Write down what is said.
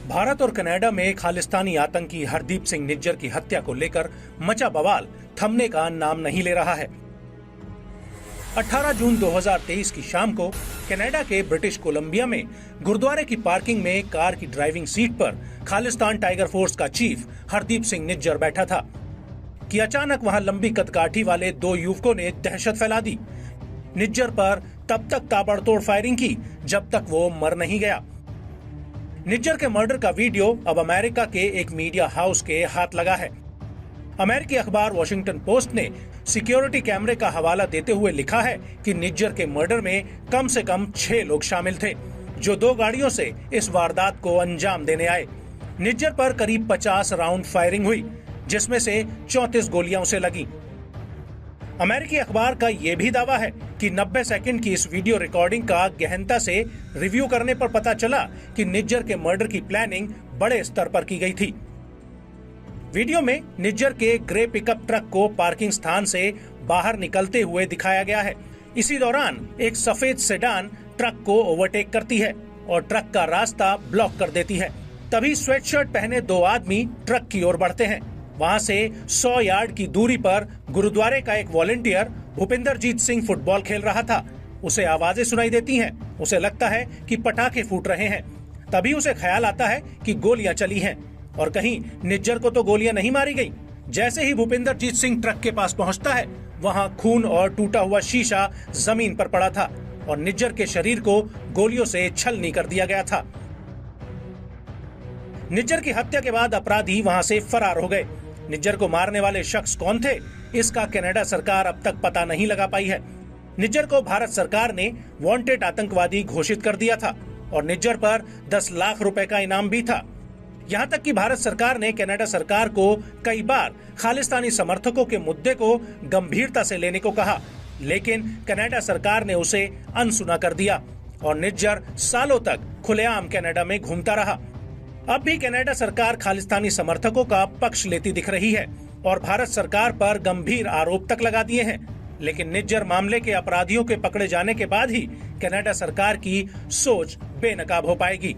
भारत और कनाडा में खालिस्तानी आतंकी हरदीप सिंह निज्जर की हत्या को लेकर मचा बवाल थमने का नाम नहीं ले रहा है। 18 जून 2023 की शाम को कनाडा के ब्रिटिश कोलंबिया में गुरुद्वारे की पार्किंग में कार की ड्राइविंग सीट पर खालिस्तान टाइगर फोर्स का चीफ हरदीप सिंह निज्जर बैठा था कि अचानक वहां लंबी कदकाठी वाले दो युवकों ने दहशत फैला दी। निज्जर पर तब तक ताबड़तोड़ फायरिंग की जब तक वो मर नहीं गया। निज्जर के मर्डर का वीडियो अब अमेरिका के एक मीडिया हाउस के हाथ लगा है। अमेरिकी अखबार वॉशिंगटन पोस्ट ने सिक्योरिटी कैमरे का हवाला देते हुए लिखा है कि निज्जर के मर्डर में कम से कम 6 लोग शामिल थे, जो 2 गाड़ियों से इस वारदात को अंजाम देने आए। निज्जर पर करीब 50 राउंड फायरिंग हुई, जिसमें से 34 गोलियां उसे लगी। अमेरिकी अखबार का यह भी दावा है कि 90 सेकंड की इस वीडियो रिकॉर्डिंग का गहनता से रिव्यू करने पर पता चला कि निज्जर के मर्डर की प्लानिंग बड़े स्तर पर की गई थी। वीडियो में निज्जर के ग्रे पिकअप ट्रक को पार्किंग स्थान से बाहर निकलते हुए दिखाया गया है। इसी दौरान एक सफेद सेडान ट्रक को ओवरटेक करती है और ट्रक का रास्ता ब्लॉक कर देती है। तभी स्वेटशर्ट पहने 2 आदमी ट्रक की ओर बढ़ते हैं। वहां से 100 यार्ड की दूरी पर गुरुद्वारे का एक वॉलंटियर भूपिंदरजीत सिंह फुटबॉल खेल रहा था। उसे आवाजें सुनाई देती हैं। उसे लगता है कि पटाखे फूट रहे हैं। तभी उसे ख्याल आता है कि गोलियां चली हैं और कहीं निज्जर को तो गोलियां नहीं मारी गई। जैसे ही भूपिंदरजीत सिंह ट्रक के पास पहुंचता है, वहां खून और टूटा हुआ शीशा जमीन पर पड़ा था और निज्जर के शरीर को गोलियों से छलनी कर दिया गया था। निज्जर की हत्या के बाद अपराधी वहां से फरार हो गए। निज्जर को मारने वाले शख्स कौन थे, इसका कनाडा सरकार अब तक पता नहीं लगा पाई है। निज्जर को भारत सरकार ने वांटेड आतंकवादी घोषित कर दिया था और निज्जर पर 10 लाख रुपए का इनाम भी था। यहाँ तक कि भारत सरकार ने कनाडा सरकार को कई बार खालिस्तानी समर्थकों के मुद्दे को गंभीरता से लेने को कहा, लेकिन कनाडा सरकार ने उसे अनसुना कर दिया और निज्जर सालों तक खुलेआम कनाडा में घूमता रहा। अब भी कनाडा सरकार खालिस्तानी समर्थकों का पक्ष लेती दिख रही है और भारत सरकार पर गंभीर आरोप तक लगा दिए हैं। लेकिन निज्जर मामले के अपराधियों के पकड़े जाने के बाद ही कनाडा सरकार की सोच बेनकाब हो पाएगी।